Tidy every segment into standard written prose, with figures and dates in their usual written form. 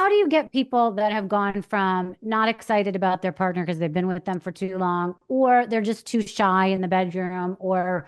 how do you get people that have gone from not excited about their partner because they've been with them for too long, or they're just too shy in the bedroom, or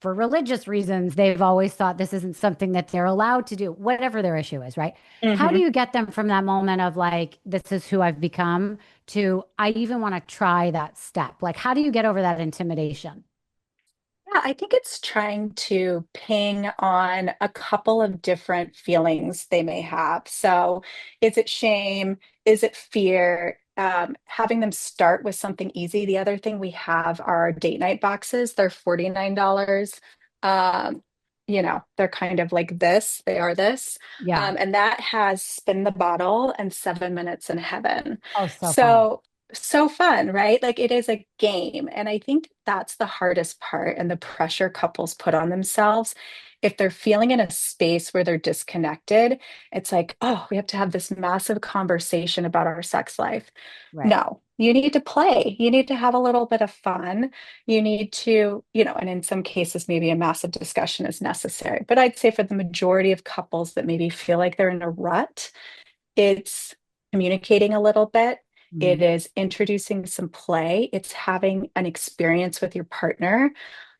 for religious reasons, they've always thought this isn't something that they're allowed to do, whatever their issue is, right? How do Hmm. you get them from that moment of like, this is who I've become to I even want to try that step? Like, how do you get over that intimidation? Yeah, I think it's trying to ping on a couple of different feelings they may have. So, is it shame? Is it fear? Having them start with something easy. The other thing we have are date night boxes. They're $49. Um, they're kind of like this, they are this. Yeah. And that has spin the bottle and 7 minutes in heaven. Oh, so fun. So fun, right? Like it is a game. And I think that's the hardest part and the pressure couples put on themselves. If they're feeling in a space where they're disconnected, it's like, oh, we have to have this massive conversation about our sex life. Right. No, you need to play. You need to have a little bit of fun. You need to, and in some cases, maybe a massive discussion is necessary. But I'd say for the majority of couples that maybe feel like they're in a rut, it's communicating a little bit. It Mhm. is introducing some play. It's having an experience with your partner.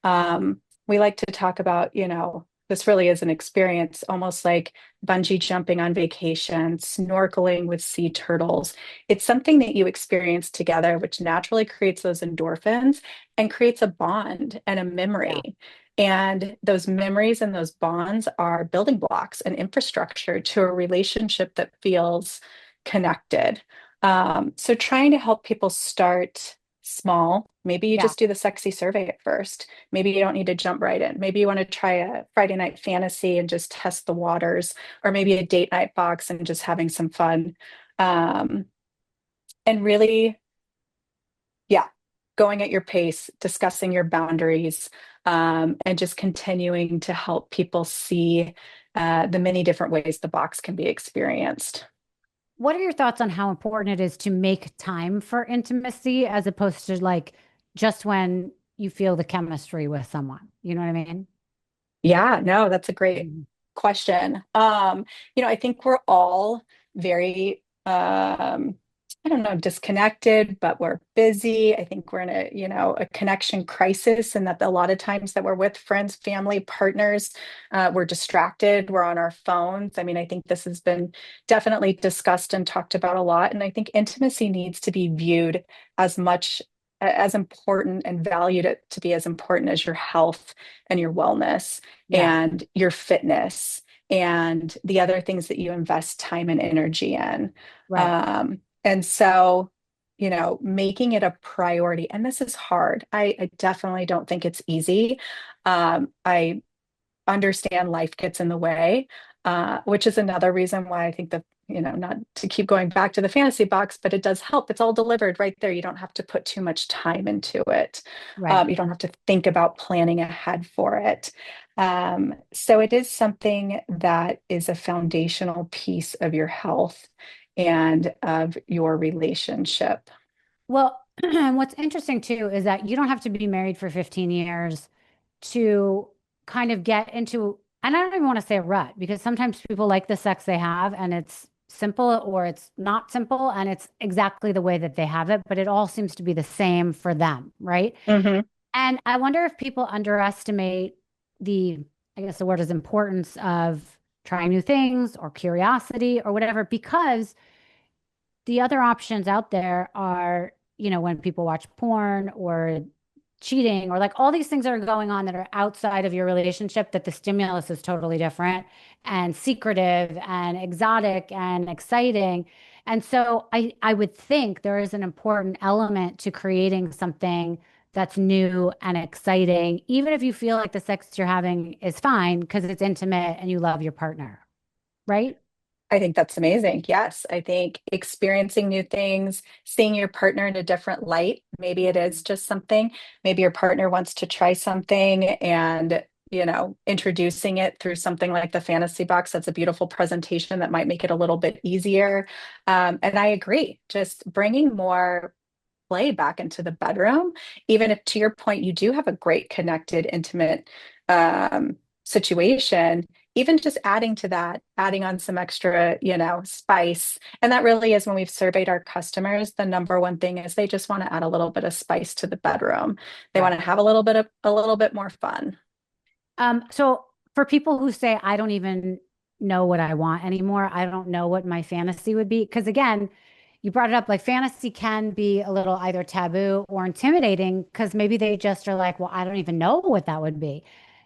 We like to talk about, this really is an experience, almost like bungee jumping on vacation, snorkeling with sea turtles. It's something that you experience together, which naturally creates those endorphins and creates a bond and a Yeah. memory. And those memories and those bonds are building blocks and infrastructure to a relationship that feels connected. So trying to help people start small. Maybe you Yeah. just do the sexy survey at first. Maybe you don't need to jump right in. Maybe you want to try a Friday night fantasy and just test the waters, or maybe a date night box and just having some fun. Um, and really, yeah, going at your pace, discussing your boundaries, and just continuing to help people see the many different ways the box can be experienced. What are your thoughts on how important it is to make time for intimacy as opposed to like just when you feel the chemistry with someone? You know what I mean? Yeah, no, that's a great Mhm. question. I think we're all very, I don't know, disconnected, but we're busy. I think we're in a connection crisis, and that a lot of times that we're with friends, family, partners, we're distracted, we're on our phones. I mean, I think this has been definitely discussed and talked about a lot, and I think intimacy needs to be viewed as much as important and valued it to be as important as your health and your wellness Yeah. and your fitness and the other things that you invest time and energy in. Right. And so, making it a priority, and this is hard. I definitely don't think it's easy. I understand life gets in the way, which is another reason why I think not to keep going back to the fantasy box, but it does help. It's all delivered right there. You don't have to put too much time into it. Right. You don't have to think about planning ahead for it. So it is something that is a foundational piece of your health and of your relationship. Well, what's interesting too is that you don't have to be married for 15 years to kind of get into, and I don't even want to say a rut because sometimes people like the sex they have and it's simple or it's not simple and it's exactly the way that they have it, but it all seems to be the same for them, right? Hmm. And I wonder if people underestimate the, I guess the word is importance of trying new things or curiosity or whatever, because the other options out there are, when people watch porn or cheating or like all these things that are going on that are outside of your relationship, that the stimulus is totally different and secretive and exotic and exciting. And so I would think there is an important element to creating something that's new and exciting, even if you feel like the sex you're having is fine because it's intimate and you love your partner, right? I think that's amazing. Yes, I think experiencing new things, seeing your partner in a different light, maybe it is just something, maybe your partner wants to try something and, introducing it through something like the fantasy box. That's a beautiful presentation that might make it a little bit easier. And I agree, just bringing more play back into the bedroom, even if to your point, you do have a great connected, intimate situation, even just adding to that, adding on some extra, spice. And that really is when we've surveyed our customers, the number one thing is they just want to add a little bit of spice to the bedroom. They want Right. to have a little bit more fun. So for people who say, I don't even know what I want anymore, I don't know what my fantasy would be. Because again, you brought it up, like fantasy can be a little either taboo or intimidating because maybe they just are like, well, I don't even know what that would be.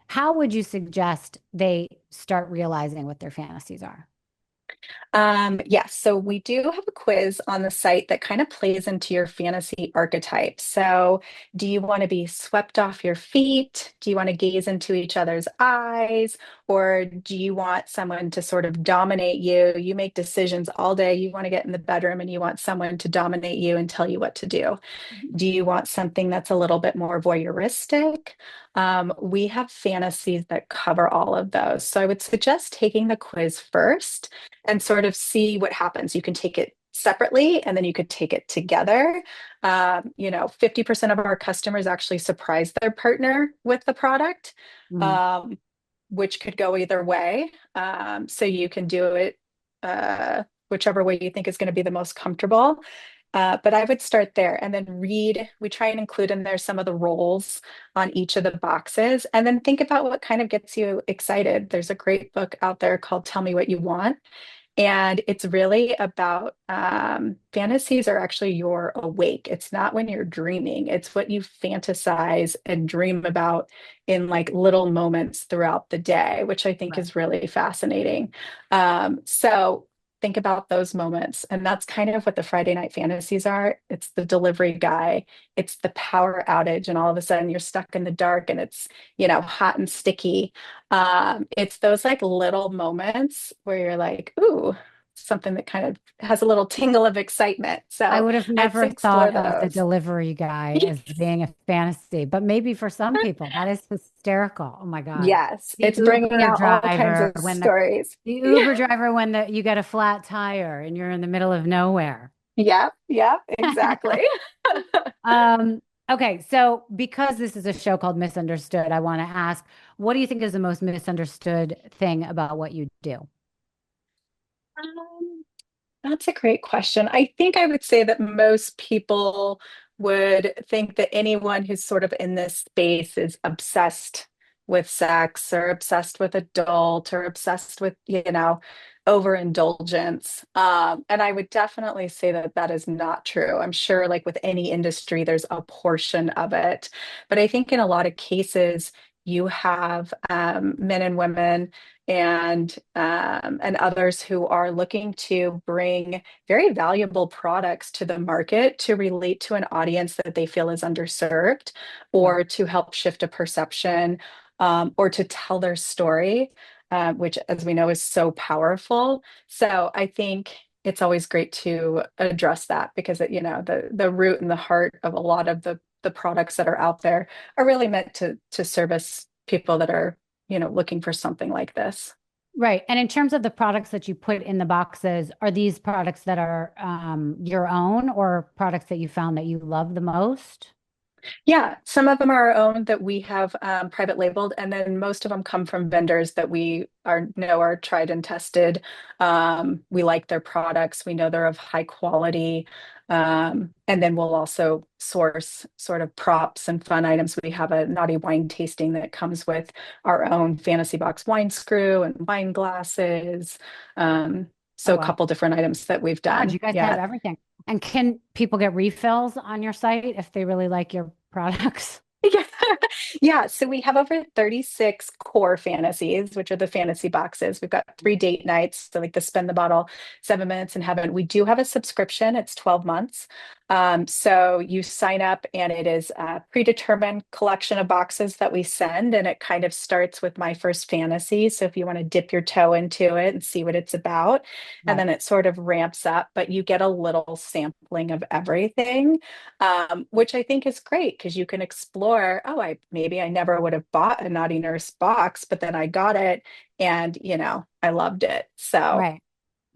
How would you suggest they start realizing what their fantasies are? Yes, so we do have a quiz on the site that kind of plays into your fantasy archetype. So, do you want to be swept off your feet? Do you want to gaze into each other's eyes? Or do you want someone to sort of dominate you? You make decisions all day. You want to get in the bedroom and you want someone to dominate you and tell you what to do. Do you want something that's a little bit more voyeuristic? We have fantasies that cover all of those. So I would suggest taking the quiz first and sort of see what happens. You can take it separately and then you could take it together. 50% of our customers actually surprise their partner with the product, Mm, um, which could go either way. So you can do it whichever way you think is going to be the most comfortable. But I would start there and then read. We try and include in there some of the roles on each of the boxes and then think about what kind of gets you excited. There's a great book out there called Tell Me What You Want. And it's really about fantasies are actually your awake. It's not when you're dreaming, it's what you fantasize and dream about in like little moments throughout the day, which I think right. is really fascinating. So think about those moments. And that's kind of what the Friday night fantasies are. It's the delivery guy, it's the power outage, and all of a sudden you're stuck in the dark and it's, hot and sticky. It's those like little moments where you're like, ooh, something that kind of has a little tingle of excitement. I So would have I'd never say explore thought of the those. delivery guy as being a fantasy, but maybe for some people that is hysterical. Oh my God. Yes, The it's bringing Uber out all kinds driver of when the stories. the Uber driver when you get a flat tire and you're in the middle of nowhere. Yep, yep, exactly. Um, okay, so because this is a show called Misunderstood, I want to ask, what do you think is the most misunderstood thing about what you do? Um, That's a great question. I think I would say that most people would think that anyone who's sort of in this space is obsessed with sex or obsessed with adult or obsessed with, overindulgence. And I would definitely say that that is not true. I'm sure, like with any industry, there's a portion of it. But I think in a lot of cases, you have men and women and others who are looking to bring very valuable products to the market to relate to an audience that they feel is underserved Right. or to help shift a perception or to tell their story, which, as we know, is so powerful. So I think it's always great to address that because the root and the heart of a lot of the products that are out there are really meant to service people that are looking for something like this. Right. And in terms of the products that you put in the boxes, are these products that are your own or products that you found that you love the most? Yeah, some of them are our own that we have private labeled, and then most of them come from vendors that we are tried and tested. We like their products. We know they're of high quality. And then we'll also source sort of props and fun items. We have a naughty wine tasting that comes with our own fantasy box wine screw and wine glasses. Oh, So a wow. couple different items that we've God, done. you guys have Yeah. everything. And can people get refills on your site if they really like your products? Yeah. Yeah. So we have over 36 core fantasies, which are the fantasy boxes. We've got 3 date nights. So like the spend the bottle, 7 minutes in heaven. We do have a subscription. It's 12 months. So you sign up and it is a predetermined collection of boxes that we send. And it kind of starts with my first fantasy. So if you want to dip your toe into it and see what it's about, and Right. then it sort of ramps up, but you get a little sampling of everything, which I think is great because you can explore. Oh, maybe I never would have bought a Naughty Nurse box, but then I got it and I loved it. So Right.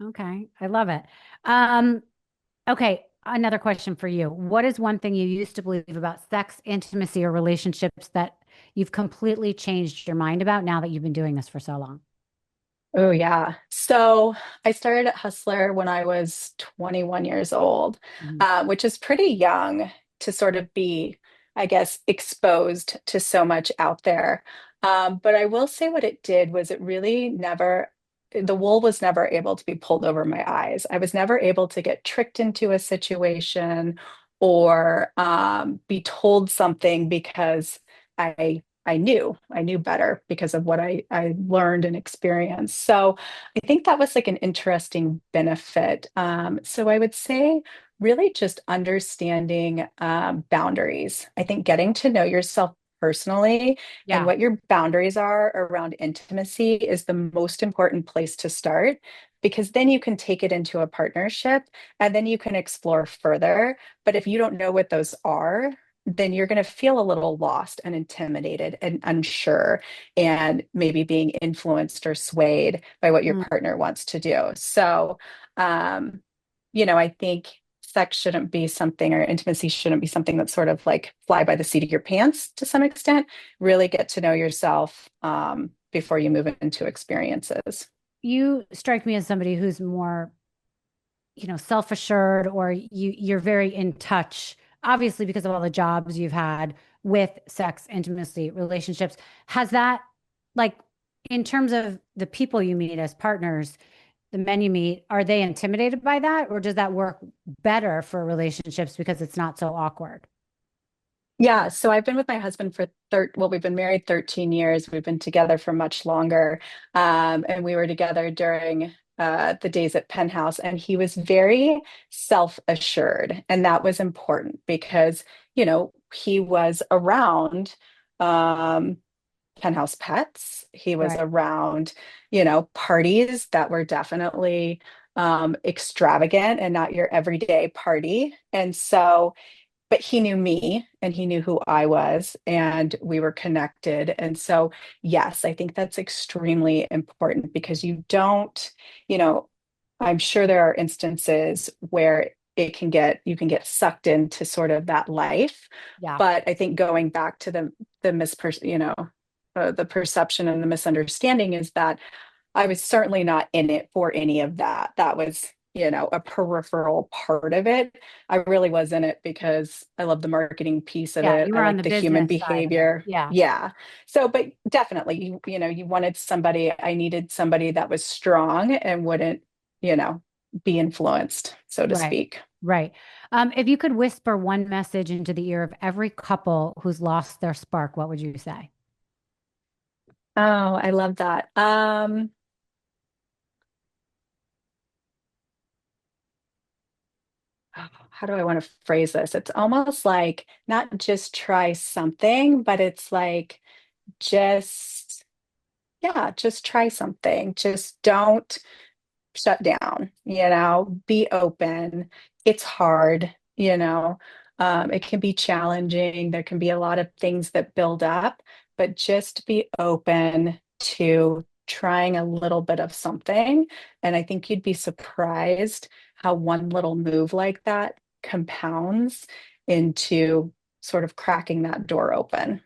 Okay. I love it. Um, okay. Another question for you. What is one thing you used to believe about sex, intimacy, or relationships that you've completely changed your mind about now that you've been doing this for so long? Oh, yeah. So I started at Hustler when I was 21 years old, Mhm. which is pretty young to sort of be, I guess, exposed to so much out there. But I will say what it did was it really never, the wool was never able to be pulled over my eyes. I was never able to get tricked into a situation or be told something because I knew better because of what I learned and experienced. So I think that was like an interesting benefit. So I would say really just understanding boundaries. I think getting to know yourself personally and Yeah. what your boundaries are around intimacy is the most important place to start because then you can take it into a partnership and then you can explore further. But if you don't know what those are, then you're going to feel a little lost and intimidated and unsure and maybe being influenced or swayed by what your Mm. partner wants to do. So, um, I think sex shouldn't be something or intimacy shouldn't be something that's sort of like fly by the seat of your pants to some extent. Really get to know yourself before you move into experiences. You strike me as somebody who's more, self-assured, or you're very in touch, obviously because of all the jobs you've had with sex, intimacy, relationships. Has that, like, in terms of the people you meet as partners, the men you meet, are they intimidated by that, or does that work better for relationships because it's not so awkward? Yeah, so I've been with my husband for we've been married 13 years. We've been together for much longer. And we were together during the days at Penthouse, and he was very self-assured. And that was important because, he was around um, Penthouse pets. He was Right. around, parties that were definitely extravagant and not your everyday party. And so but he knew me and he knew who I was, and we were connected. And so, yes, I think that's extremely important because you know, I'm sure there are instances where you can get sucked into sort of that life. Yeah. But I think going back to the the perception and the misunderstanding is that I was certainly not in it for any of that. That was, a peripheral part of it. I really was in it because I love the marketing piece of Yeah. it. You I were on like the the human business side of it. behavior. Yeah. Yeah. So, but definitely, you wanted somebody, I needed somebody that was strong and wouldn't, you know, be influenced, so to Right. speak. Right. If you could whisper one message into the ear of every couple who's lost their spark, what would you say? Oh, I love that. How do I want to phrase this? It's almost like not just try something, but it's like just, yeah, just try something. Just don't shut down, be open. It's hard, it can be challenging. There can be a lot of things that build up, but just be open to trying a little bit of something. And I think you'd be surprised how one little move like that compounds into sort of cracking that door open.